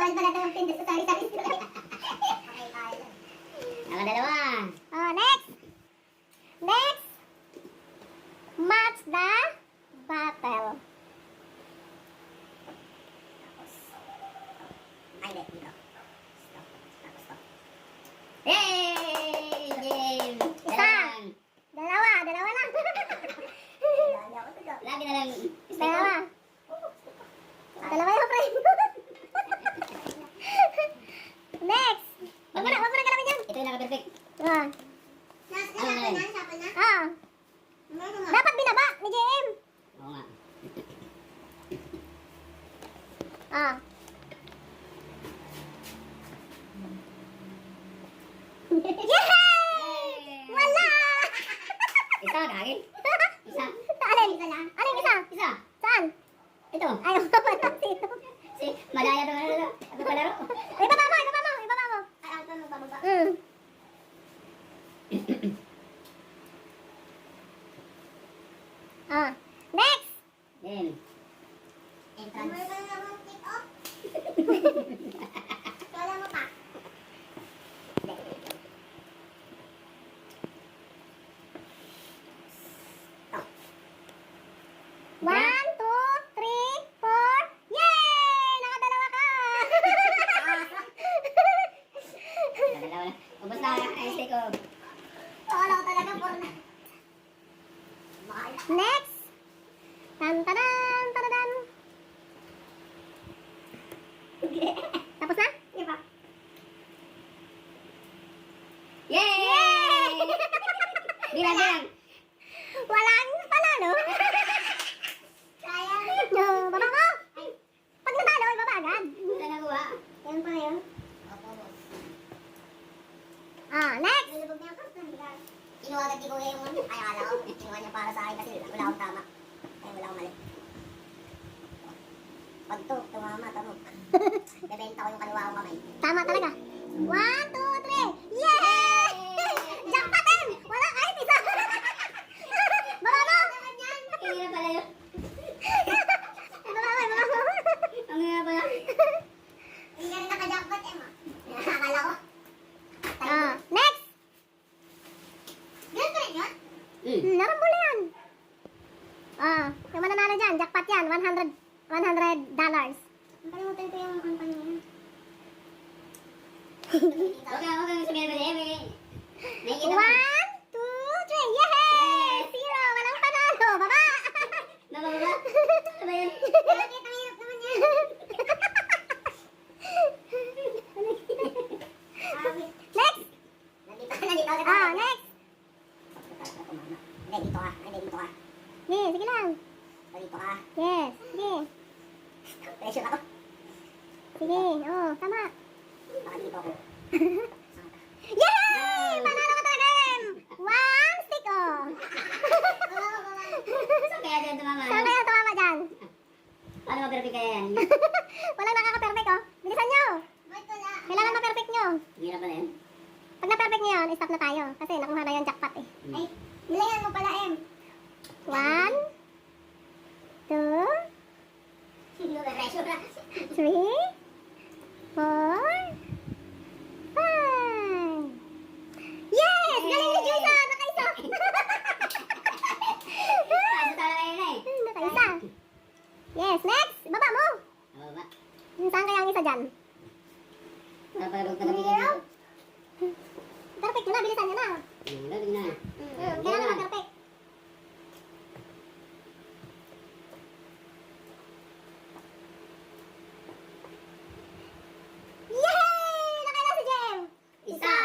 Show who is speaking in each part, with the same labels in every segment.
Speaker 1: bawal pala daw ang pindot sa sari-sari store. Okay, tayo.
Speaker 2: Nakadalawa.
Speaker 1: Oh, next. Next. Match the battle. Ay, dito. Stop.
Speaker 2: Yay! Game!
Speaker 1: Isa. Dalawa lang.
Speaker 2: Lagi na lang.
Speaker 1: Dalawa. Dalawa yung frame. Next. Wag mo na galawin yan.
Speaker 2: Ito yung naka-perfect.
Speaker 1: Ah. Ah. Dapat binaba ni JM.
Speaker 2: Oo nga.
Speaker 1: Ah. Yay! Wala!
Speaker 2: Isa, gagi. Isa.
Speaker 1: Alin? Isa lang. Alin isa?
Speaker 2: Isa.
Speaker 1: Saan?
Speaker 2: Ito.
Speaker 1: Ayaw ko pa sino.
Speaker 2: Si, madaya ito na. Ako palaro.
Speaker 1: Ibaba mo.
Speaker 2: Ay, ako magbababa.
Speaker 1: Ah. Next.
Speaker 2: Game.
Speaker 1: Entrance. Kala mo pa. One, two, three, four. Yay! Nakadalawa ka!
Speaker 2: Dalawa na. Ubus na ang steak ko.
Speaker 1: Wala ko talaga for na. Next. Tan-tadan, tadadan. Tapos na? Hindi pa.
Speaker 2: Yay! Bilang.
Speaker 1: Walang panalo. Sayang. No, baba mo. Pag natalo, ibaba agad.
Speaker 2: Wala nagawa.
Speaker 1: Yan pa yun. Ah, next.
Speaker 2: Kinuha agad ni Kuya yung ano. Ay, akala ko. Kinuha niya para sa akin kasi wala akong tama. Ay, wala akong mali. Pag tumama, tamog. Bebenta ko yung kaliwa akong kamay.
Speaker 1: Tama talaga. One, two, three. Yay! Jackpotin! Wala kahit isa. Baba mo.
Speaker 2: Hirap pala yun.
Speaker 1: Baba mo.
Speaker 2: Ang hirap pala.
Speaker 1: Hindi ka rin naka-jackpot, Emma. Akala ko. Ah, next. Ganun ka rin yun? Narambula yan. Ah, yung mananalo dyan, jackpot yan, $100. Nakalimutan ko yung company niya.
Speaker 2: Huwag kang sabihin ko siya. Nakikita mo.
Speaker 1: One, two, three. Yay! Zero! Walang panalo. Baba!
Speaker 2: Nababa. Ano ba yun?
Speaker 1: Bakit ang hirap naman yan? Next!
Speaker 2: Nandito.
Speaker 1: Ah, next!
Speaker 2: Hindi, dito ka.
Speaker 1: Yeah, sige lang.
Speaker 2: Dito ka.
Speaker 1: Yes, sige.
Speaker 2: Pressure ako.
Speaker 1: Sige, oh, tama.
Speaker 2: Baka dito ako.
Speaker 1: Yay! Panalo ka talaga, Em! One stick, oh.
Speaker 2: Saan kaya dyan tumama?
Speaker 1: Saan kaya tumama dyan?
Speaker 2: Paano ma-perfect kaya yan?
Speaker 1: Walang nakaka-perfect, oh. Bilisan nyo. Kailangan ma-perfect nyo.
Speaker 2: Hirap pala yun.
Speaker 1: Pag na-perfect nyo yun, stop na tayo. Kasi nakuha na yung jackpot, eh.
Speaker 2: Ay,
Speaker 1: Nilayan mo pala, Em. One, two,
Speaker 2: pressure na.
Speaker 1: three, four, five. Yes! Galing ni Jusa! Nakaisa!
Speaker 2: Kaso talaga yun eh.
Speaker 1: Nakaisa. Yes, next! Baba mo!
Speaker 2: Nababa.
Speaker 1: Saan kaya ang isa dyan?
Speaker 2: Napalabog talaga dito.
Speaker 1: Perfect nyo na, bilisan nyo na.
Speaker 2: Tingnan na.
Speaker 1: Kailangan na perfect. Yay! Nakaila si Jem!
Speaker 2: Isa!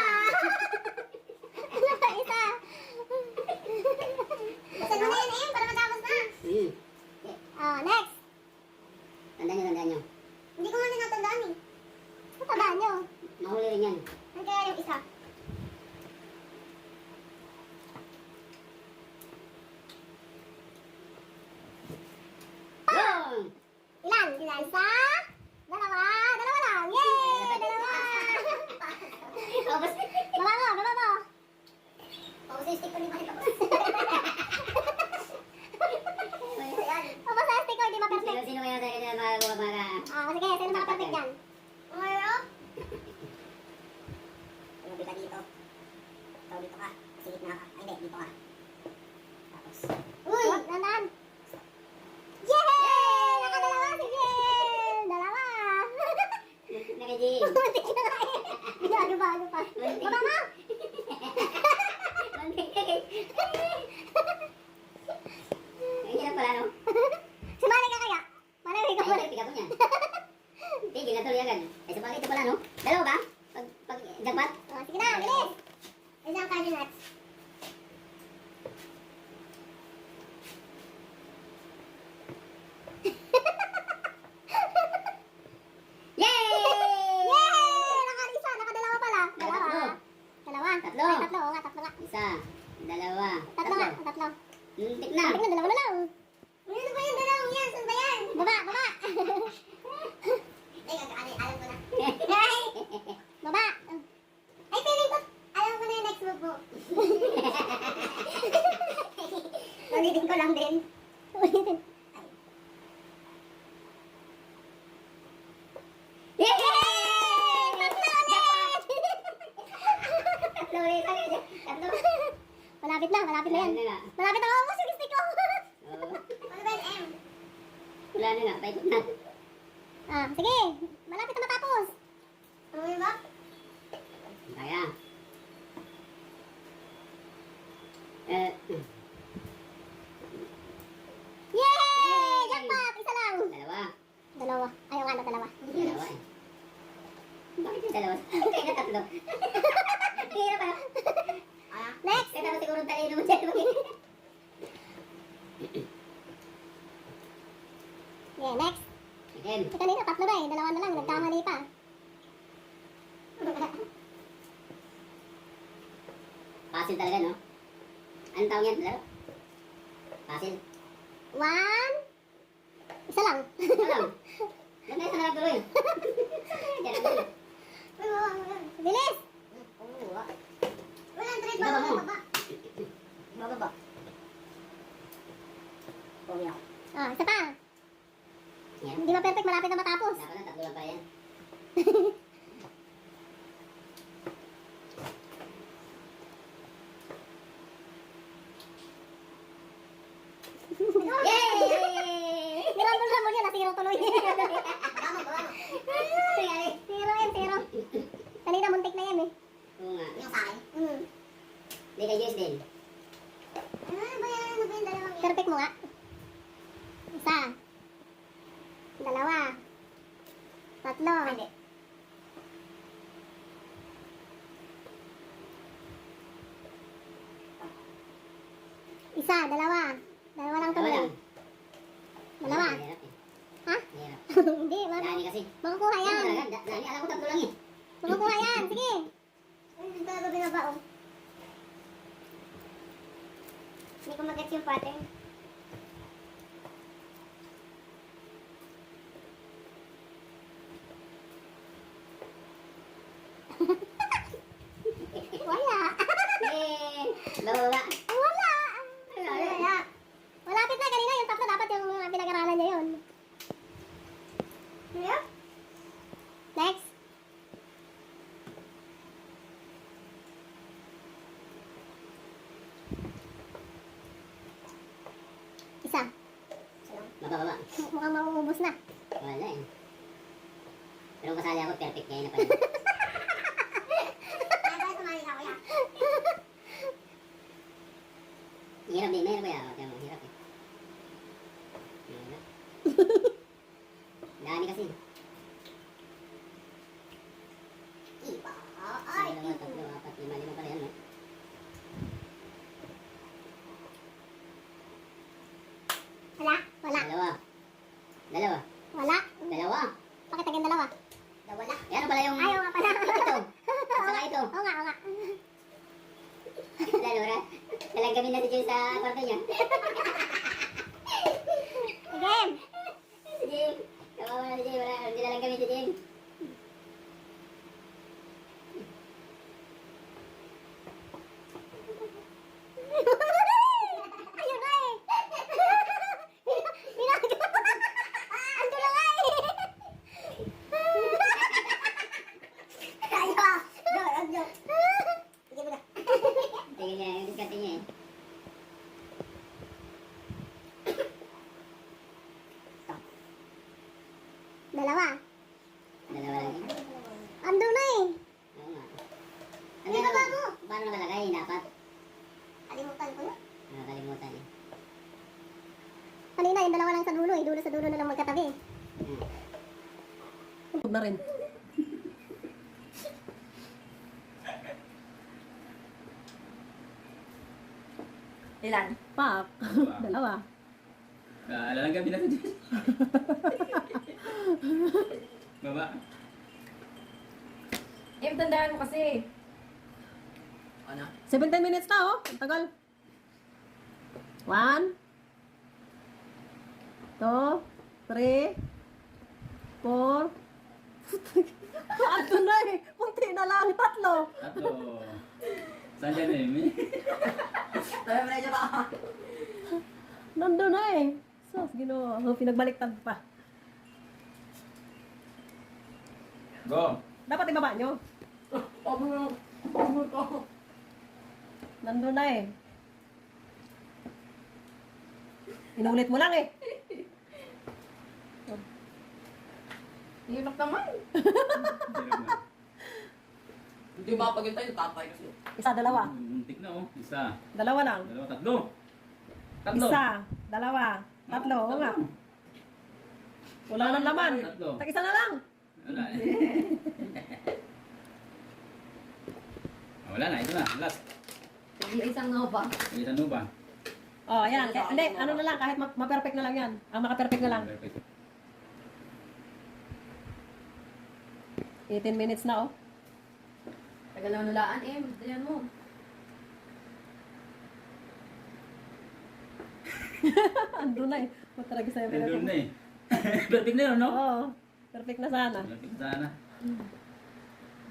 Speaker 1: Nakaisa! Buksan mo na yan, Em, para matapos na. Oh, next!
Speaker 2: Tandaan nyo.
Speaker 1: Hindi ko man natandaan eh. Natandaan nyo.
Speaker 2: Mahuli rin yan.
Speaker 1: Ano kaya yung isa?
Speaker 2: Go!
Speaker 1: Ilan? Isa? Dalawa? Dalawa lang! Yay! Dalawa!
Speaker 2: Tapos,
Speaker 1: Baba mo!
Speaker 2: tapos yung stick ko ni Mike.
Speaker 1: Tapos sa sticker, di ba perfect?
Speaker 2: Sino kaya sa kanya mga
Speaker 1: Ah, sige, sino mga perfect dyan?
Speaker 2: kay Jim.
Speaker 1: Muntik na nga eh. Ginagabago pa. Baba mo!
Speaker 2: Muntik na kay... Ang hirap pala, no?
Speaker 1: Sumali ka kaya? Malawig ka
Speaker 2: Ay,
Speaker 1: pala.
Speaker 2: pick up mo niyan. Tigil na tuloy agad. Ay, sabagay ito pala, no? Dalawa ba? Pag jackpot?
Speaker 1: Oh, sige na, bilis! Isang candy nuts.
Speaker 2: Yay!
Speaker 1: Yay! Nakalisa, nakadalawa pala. Dalawa. Dalawa.
Speaker 2: Tatlo.
Speaker 1: Ay, tatlo, oo nga, tatlo nga.
Speaker 2: Isa, dalawa,
Speaker 1: Tatlo nga, tatlo.
Speaker 2: Muntik na.
Speaker 1: Tingnan, dalawa na lang.
Speaker 2: Ano ba yung dalawang yan? Saan ba yan?
Speaker 1: Baba, baba.
Speaker 2: Ay, alam ko na.
Speaker 1: Ay! Baba.
Speaker 2: Ay, feeling ko, alam ko na yung next move mo. Ulitin ko lang din.
Speaker 1: Ulitin.
Speaker 2: Yay!
Speaker 1: Tatlo ulit!
Speaker 2: Tatlo ulit. Tatlo.
Speaker 1: Malapit na, malapit na yan.
Speaker 2: Wala na nga.
Speaker 1: Malapit na ako, sige stick ko.
Speaker 2: Oo. Ano ba yung M? Wala na nga, paikot na.
Speaker 1: Ah, sige. Malapit na matapos.
Speaker 2: Ano ba? Kaya.
Speaker 1: Yay! Jackpot! Isa lang.
Speaker 2: Dalawa.
Speaker 1: Dalawa. Ayaw nga na dalawa.
Speaker 2: Dalawa eh. Bakit yung dalawa? Kaya na tatlo. Kaya pa.
Speaker 1: Next.
Speaker 2: Kaya tapos siguro talino mo dyan.
Speaker 1: Yeah, next.
Speaker 2: Again.
Speaker 1: Eh, kanina, tatlo na eh. Dalawa na lang. Nagkamali pa.
Speaker 2: Pasil talaga, no? Anong tawag yan? Laro? Pasil?
Speaker 1: One. Isa lang.
Speaker 2: Ito lang. Doon tayo sa nalagtuloy. Diyan ang dulo.
Speaker 1: Bilis.
Speaker 2: Walang trade
Speaker 1: Baba mo.
Speaker 2: Bababa. Puwi ako.
Speaker 1: Ah, isa pa.
Speaker 2: Yan.
Speaker 1: Hindi ba perfect? Malapit na matapos.
Speaker 2: Dapat na, tatlo lang pala yan. Yay!
Speaker 1: Nirambol-rambol yan. Nasiro tuloy.
Speaker 2: Baba mo, baba mo.
Speaker 1: Zero yan, zero. Kanina, muntik na yan eh.
Speaker 2: Oo nga. Yung sa akin?
Speaker 1: Mm.
Speaker 2: Hindi kay Joyce din. Ano ba yan? Ano ba yung dalawang yan?
Speaker 1: Perfect mo nga. Isa. Dalawa. Tatlo.
Speaker 2: Hindi.
Speaker 1: Isa, dalawa. Dalawa lang tuloy.
Speaker 2: Dalawa lang.
Speaker 1: Dalawa.
Speaker 2: Mahirap eh.
Speaker 1: Ha?
Speaker 2: Mahirap.
Speaker 1: Hindi,
Speaker 2: Dani kasi.
Speaker 1: makukuha
Speaker 2: Yan
Speaker 1: yan.
Speaker 2: talaga. Dani, alam ko tatlo lang eh.
Speaker 1: Makukuha yan. Sige.
Speaker 2: Hindi talaga binabaon. Hindi ko mag-gets yung pattern.
Speaker 1: Wala.
Speaker 2: Eh, bababa.
Speaker 1: Wala.
Speaker 2: Wala.
Speaker 1: Malapit na. Kanina yung tatlo. Dapat yung pinag-aralan niya yun.
Speaker 2: Yeah?
Speaker 1: Next. Isa.
Speaker 2: Mabababa.
Speaker 1: Mukhang mauubos na.
Speaker 2: Wala eh. Pero kung kasali ako, perfect ngayon na pala. Hirap din, mahirap kaya. Kaya mo, hirap eh. Hirap. Dami kasi. Iba. Ay, dalawa, tatlo, apat, lima, lima pala yan, no?
Speaker 1: Wala. Wala.
Speaker 2: Dalawa. Dalawa.
Speaker 1: Wala.
Speaker 2: Dalawa.
Speaker 1: Bakit agad dalawa?
Speaker 2: Dalawa. Eh, ano pala yung...
Speaker 1: Ayaw nga pala.
Speaker 2: Ito. Saka ito.
Speaker 1: Oo nga, oo nga.
Speaker 2: Dalawa. Talagamin na si Joy sa kwarto niya.
Speaker 1: Again.
Speaker 2: Si Jim. Kawawa na si Jim. Wala. Hindi na lang kami si Jim.
Speaker 1: Ayun na eh. Binagawa. Ando na nga eh.
Speaker 2: Ayaw! Go! Sige mo na. Tingin niya. Yung diskarte niya eh.
Speaker 3: rin.
Speaker 4: Ilan?
Speaker 3: Pak. Dalawa.
Speaker 5: Alalang gabi na ko dyan. Baba.
Speaker 4: Tandaan mo kasi.
Speaker 6: Ano?
Speaker 3: 17 minutes na, oh. Ang tagal. 1, 2, 3, 4. Ato na eh. Punti na lang. 3.
Speaker 5: Tatlo. Saan dyan eh?
Speaker 6: Tayo mo na dyan ba?
Speaker 3: Nandun na eh. Sus, Ginoo. Pinagbaliktad pa.
Speaker 5: Go.
Speaker 3: Dapat ibaba nyo. Nandun na eh. Inulit mo lang eh.
Speaker 4: Hirap naman.
Speaker 6: Hindi makapagintay, tatay kasi.
Speaker 3: Isa, dalawa.
Speaker 5: Muntik na oh. Isa.
Speaker 3: Dalawa lang.
Speaker 5: Dalawa, tatlo. Tatlo.
Speaker 3: Isa, dalawa, tatlo. Oo nga. Wala nang laman.
Speaker 5: Tatlo.
Speaker 3: Tag-isa na lang.
Speaker 5: Wala eh. Wala na, ito na. Last.
Speaker 4: Isang nga ba?
Speaker 5: Isang no ba?
Speaker 3: Oh, yan. Hindi, ano na lang, kahit ma-perfect na lang yan. Ang maka-perfect na lang.
Speaker 5: Perfect.
Speaker 3: 18 minutes na, oh.
Speaker 4: Tagal na nulaan Diyan mo.
Speaker 3: Andun na eh. Mataragi sa'yo.
Speaker 5: Nandun na eh. Perfect na yun, no?
Speaker 3: Oo. Perfect na sana.
Speaker 5: Perfect sana.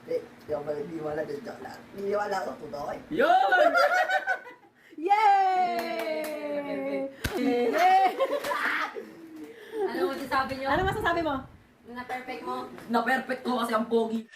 Speaker 6: Hindi ako hindi wala din joke lang. Hindi wala ako, totoo eh.
Speaker 5: Yun!
Speaker 3: Yay! Yay!
Speaker 4: Ano mo sasabi nyo?
Speaker 3: Ano masasabi mo?
Speaker 4: Na perfect mo?
Speaker 6: Na-perfect ko kasi ang pogi.